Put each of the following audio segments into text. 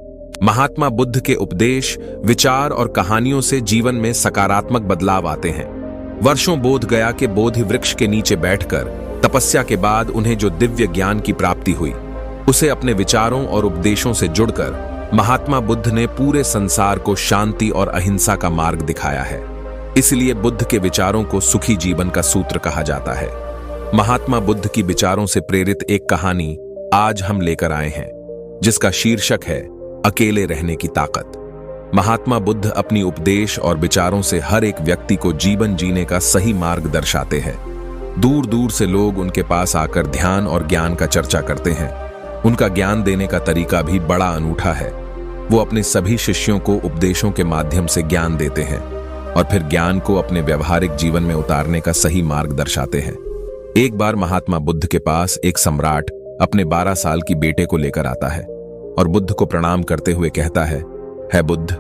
महात्मा बुद्ध के उपदेश, विचार और कहानियों से जीवन में सकारात्मक बदलाव आते हैं। वर्षों बोध गया के बोधि वृक्ष के नीचे बैठकर तपस्या के बाद उन्हें जो दिव्य ज्ञान की प्राप्ति हुई, उसे अपने विचारों और उपदेशों से जुड़कर महात्मा बुद्ध ने पूरे संसार को शांति और अहिंसा का मार्ग दिखाया है। इसलिए बुद्ध के विचारों को सुखी जीवन का सूत्र कहा जाता है। महात्मा बुद्ध की विचारों से प्रेरित एक कहानी आज हम लेकर आए हैं, जिसका शीर्षक है अकेले रहने की ताकत। महात्मा बुद्ध अपनी उपदेश और विचारों से हर एक व्यक्ति को जीवन जीने का सही मार्ग दर्शाते हैं। दूर दूर से लोग उनके पास आकर ध्यान और ज्ञान का चर्चा करते हैं। उनका ज्ञान देने का तरीका भी बड़ा अनूठा है। वो अपने सभी शिष्यों को उपदेशों के माध्यम से ज्ञान देते हैं और फिर ज्ञान को अपने व्यवहारिक जीवन में उतारने का सही मार्ग दर्शाते हैं। एक बार महात्मा बुद्ध के पास एक सम्राट अपने 12 साल की बेटे को लेकर आता है और बुद्ध को प्रणाम करते हुए कहता है बुद्ध,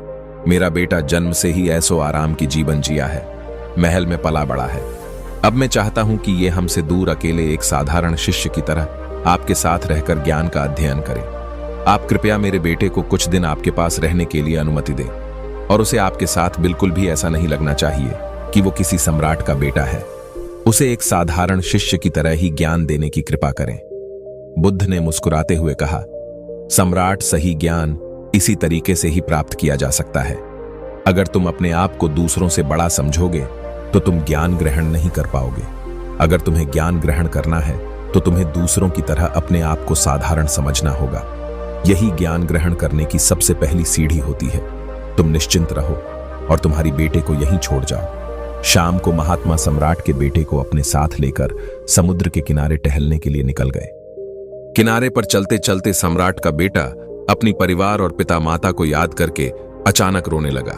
मेरा बेटा जन्म से ही ऐसो आराम की जीवन जिया है, महल में पला बड़ा है। अब मैं चाहता हूं कि ये हमसे दूर अकेले एक साधारण शिष्य की तरह आपके साथ रहकर ज्ञान का अध्ययन करे। आप कृपया मेरे बेटे को कुछ दिन आपके पास रहने के लिए अनुमति दें और उसे आपके साथ बिल्कुल भी ऐसा नहीं लगना चाहिए कि वो किसी सम्राट का बेटा है। उसे एक साधारण शिष्य की तरह ही ज्ञान देने की कृपा करें। बुद्ध ने मुस्कुराते हुए कहा, सम्राट, सही ज्ञान इसी तरीके से ही प्राप्त किया जा सकता है। अगर तुम अपने आप को दूसरों से बड़ा समझोगे तो तुम ज्ञान ग्रहण नहीं कर पाओगे। अगर तुम्हें ज्ञान ग्रहण करना है तो तुम्हें दूसरों की तरह अपने आप को साधारण समझना होगा। यही ज्ञान ग्रहण करने की सबसे पहली सीढ़ी होती है। तुम निश्चिंत रहो और तुम्हारी बेटे को यहीं छोड़ जाओ। शाम को महात्मा सम्राट के बेटे को अपने साथ लेकर समुद्र के किनारे टहलने के लिए निकल गए। किनारे पर चलते चलते सम्राट का बेटा अपनी परिवार और पिता माता को याद करके अचानक रोने लगा।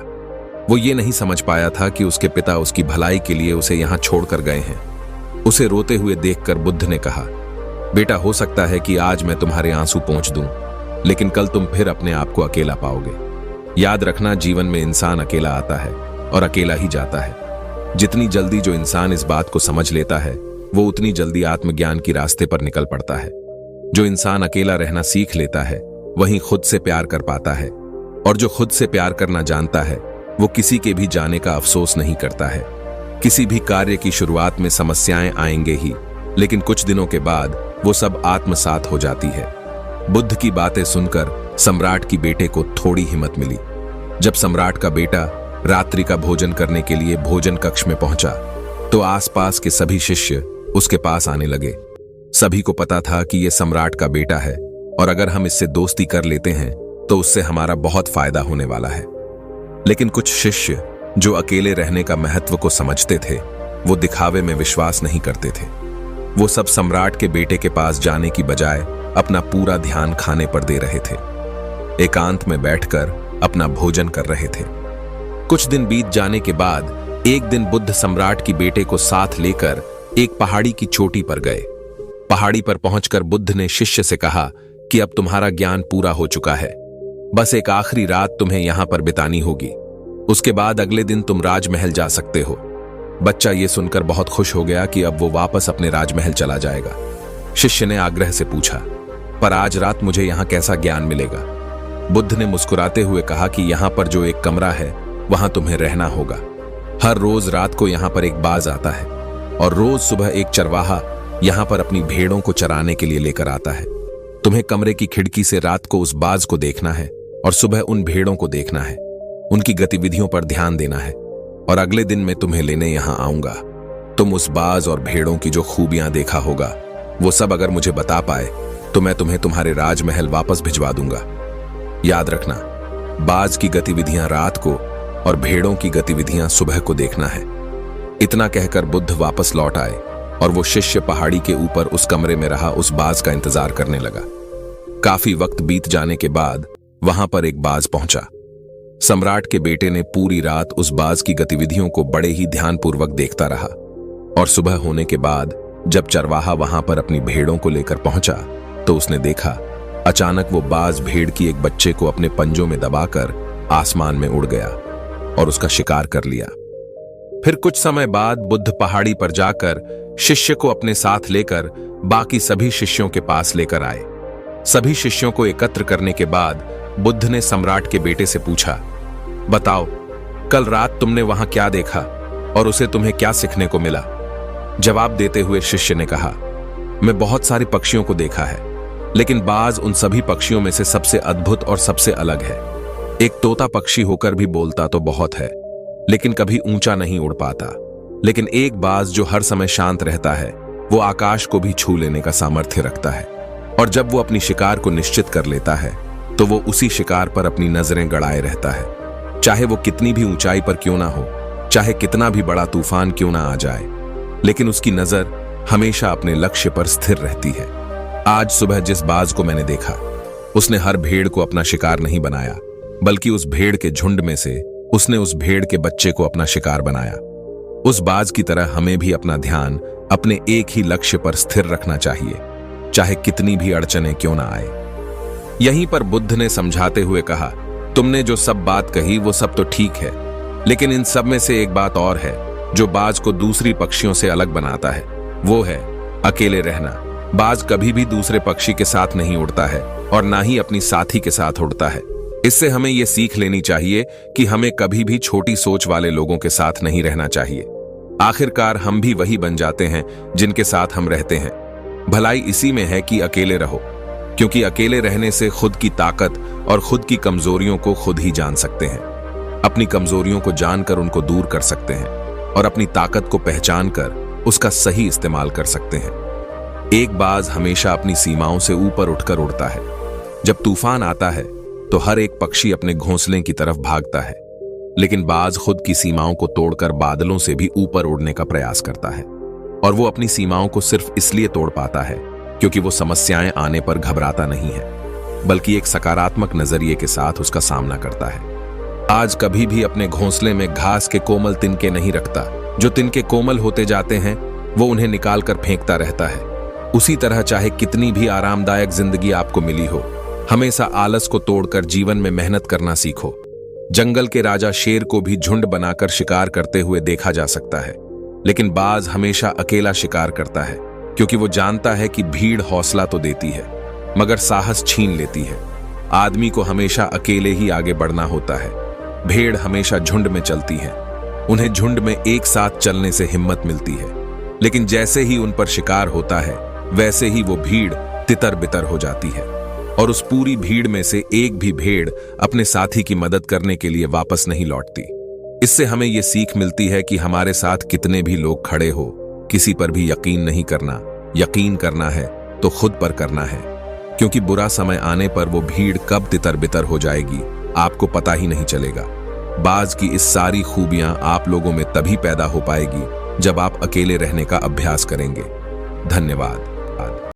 वो ये नहीं समझ पाया था कि उसके पिता उसकी भलाई के लिए उसे यहां छोड़कर गए हैं। उसे रोते हुए देखकर बुद्ध ने कहा, बेटा, हो सकता है कि आज मैं तुम्हारे आंसू पोंछ दूं, लेकिन कल तुम फिर अपने आप को अकेला पाओगे। याद रखना, जीवन में इंसान अकेला आता है और अकेला ही जाता है। जितनी जल्दी जो इंसान इस बात को समझ लेता है, वो उतनी जल्दी आत्मज्ञान की रास्ते पर निकल पड़ता है। जो इंसान अकेला रहना सीख लेता है, वही खुद से प्यार कर पाता है, और जो खुद से प्यार करना जानता है, वो किसी के भी जाने का अफसोस नहीं करता है। किसी भी कार्य की शुरुआत में समस्याएं आएंगे ही, लेकिन कुछ दिनों के बाद वो सब आत्मसात हो जाती है। बुद्ध की बातें सुनकर सम्राट की बेटे को थोड़ी हिम्मत मिली। जब सम्राट का बेटा रात्रि का भोजन करने के लिए भोजन कक्ष में पहुंचा, तो आसपास के सभी शिष्य उसके पास आने लगे। सभी को पता था कि यह सम्राट का बेटा है और अगर हम इससे दोस्ती कर लेते हैं तो उससे हमारा बहुत फायदा होने वाला है। लेकिन कुछ शिष्य जो अकेले रहने का महत्व को समझते थे, वो दिखावे में विश्वास नहीं करते थे। वो सब सम्राट के बेटे के पास जाने की बजाय अपना पूरा ध्यान खाने पर दे रहे थे। एकांत में बैठकर अपना भोजन कर रहे थे। कुछ दिन बीत जाने के बाद एक दिन बुद्ध सम्राट की बेटे को साथ लेकर एक पहाड़ी की चोटी पर गए। पहाड़ी पर पहुंचकर बुद्ध ने शिष्य से कहा कि अब तुम्हारा ज्ञान पूरा हो चुका है, बस एक आखिरी रात तुम्हें यहां पर बितानी होगी। उसके बाद अगले दिन तुम राजमहल जा सकते हो। बच्चा ये सुनकर बहुत खुश हो गया कि अब वो वापस अपने राजमहल चला जाएगा। शिष्य ने आग्रह से पूछा, पर आज रात मुझे यहां कैसा ज्ञान मिलेगा? बुद्ध ने मुस्कुराते हुए कहा कि यहां पर जो एक कमरा है, वहां तुम्हें रहना होगा। हर रोज रात को यहां पर एक बाज आता है और रोज सुबह एक चरवाहा यहां पर अपनी भेड़ों को चराने के लिए लेकर आता है। तुम्हें कमरे की खिड़की से रात को उस बाज को देखना है और सुबह उन भेड़ों को देखना है। उनकी गतिविधियों पर ध्यान देना है और अगले दिन मैं तुम्हें लेने यहां आऊंगा। तुम उस बाज और भेड़ों की जो खूबियां देखा होगा, वो सब अगर मुझे बता पाए तो मैं तुम्हें तुम्हारे राजमहल वापस भिजवा दूंगा। याद रखना, बाज की गतिविधियां रात को और भेड़ों की गतिविधियां सुबह को देखना है। इतना कहकर बुद्ध वापस लौट आए और वो शिष्य पहाड़ी के ऊपर उस कमरे में रहा उस बाज का इंतजार करने लगा। काफी वक्त बीत जाने के बाद वहां पर एक बाज पहुंचा। सम्राट के बेटे ने पूरी रात उस बाज की गतिविधियों को बड़े ही ध्यानपूर्वक देखता रहा और सुबह होने के बाद जब चरवाहा वहां पर अपनी भेड़ों को लेकर पहुंचा तो उसने देखा अचानक वो बाज भेड़ की एक बच्चे को अपने पंजों में दबाकर आसमान में उड़ गया और उसका शिकार कर लिया। फिर कुछ समय बाद बुद्ध पहाड़ी पर जाकर शिष्य को अपने साथ लेकर बाकी सभी शिष्यों के पास लेकर आए। सभी शिष्यों को एकत्र करने के बाद बुद्ध ने सम्राट के बेटे से पूछा, बताओ, कल रात तुमने वहां क्या देखा और उसे तुम्हें क्या सीखने को मिला? जवाब देते हुए शिष्य ने कहा, मैं बहुत सारे पक्षियों को देखा है, लेकिन बाज उन सभी पक्षियों में से सबसे अद्भुत और सबसे अलग है। एक तोता पक्षी होकर भी बोलता तो बहुत है, लेकिन कभी ऊंचा नहीं उड़ पाता। लेकिन एक बाज जो हर समय शांत रहता है, वो आकाश को भी छू लेने का सामर्थ्य रखता है। और जब वो अपनी शिकार को निश्चित कर लेता है, तो वो उसी शिकार पर अपनी नजरें गड़ाए रहता है, चाहे वो कितनी भी ऊंचाई पर क्यों ना हो, चाहे कितना भी बड़ा तूफान क्यों ना आ जाए, लेकिन उसकी नजर हमेशा अपने लक्ष्य पर स्थिर रहती है। आज सुबह जिस बाज को मैंने देखा, उसने हर भेड़ को अपना शिकार नहीं बनाया, बल्कि उस भेड़ के झुंड में से उसने उस भेड़ के बच्चे को अपना शिकार बनाया। उस बाज की तरह हमें भी अपना ध्यान अपने एक ही लक्ष्य पर स्थिर रखना चाहिए, चाहे कितनी भी अड़चनें क्यों ना आए। यहीं पर बुद्ध ने समझाते हुए कहा, तुमने जो सब बात कही वो सब तो ठीक है, लेकिन इन सब में से एक बात और है जो बाज को दूसरी पक्षियों से अलग बनाता है, वो है अकेले रहना। बाज कभी भी दूसरे पक्षी के साथ नहीं उड़ता है और ना ही अपनी साथी के साथ उड़ता है। इससे हमें यह सीख लेनी चाहिए कि हमें कभी भी छोटी सोच वाले लोगों के साथ नहीं रहना चाहिए। आखिरकार हम भी वही बन जाते हैं जिनके साथ हम रहते हैं। भलाई इसी में है कि अकेले रहो, क्योंकि अकेले रहने से खुद की ताकत और खुद की कमजोरियों को खुद ही जान सकते हैं। अपनी कमजोरियों को जानकर उनको दूर कर सकते हैं और अपनी ताकत को पहचान कर उसका सही इस्तेमाल कर सकते हैं। एक बाज हमेशा अपनी सीमाओं से ऊपर उठकर उड़ता है। जब तूफान आता है तो हर एक पक्षी अपने घोंसले की तरफ भागता है, लेकिन बाज खुद की सीमाओं को तोड़कर बादलों से भी ऊपर उड़ने का प्रयास करता है। और वो अपनी सीमाओं को सिर्फ इसलिए तोड़ पाता है क्योंकि वो समस्याएं आने पर घबराता नहीं है, बल्कि एक सकारात्मक नजरिए के साथ उसका सामना करता है। आज कभी भी अपने घोंसले में घास के कोमल तिनके नहीं रखता। जो तिनके कोमल होते जाते हैं वो उन्हें निकालकर फेंकता रहता है। उसी तरह चाहे कितनी भी आरामदायक जिंदगी आपको मिली हो, हमेशा आलस को तोड़कर जीवन में मेहनत करना सीखो। जंगल के राजा शेर को भी झुंड बनाकर शिकार करते हुए देखा जा सकता है, लेकिन बाज हमेशा अकेला शिकार करता है, क्योंकि वो जानता है कि भीड़ हौसला तो देती है मगर साहस छीन लेती है। आदमी को हमेशा अकेले ही आगे बढ़ना होता है। भेड़ हमेशा झुंड में चलती है, उन्हें झुंड में एक साथ चलने से हिम्मत मिलती है, लेकिन जैसे ही उन पर शिकार होता है वैसे ही वो भीड़ तितर बितर हो जाती है और उस पूरी भीड़ में से एक भी भेड़ अपने साथी की मदद करने के लिए वापस नहीं लौटती। इससे हमें यह सीख मिलती है कि हमारे साथ कितने भी लोग खड़े हो, किसी पर भी यकीन नहीं करना। यकीन करना है तो खुद पर करना है, क्योंकि बुरा समय आने पर वो भीड़ कब तितर बितर हो जाएगी आपको पता ही नहीं चलेगा। बाज की इस सारी खूबियां आप लोगों में तभी पैदा हो पाएगी जब आप अकेले रहने का अभ्यास करेंगे। धन्यवाद।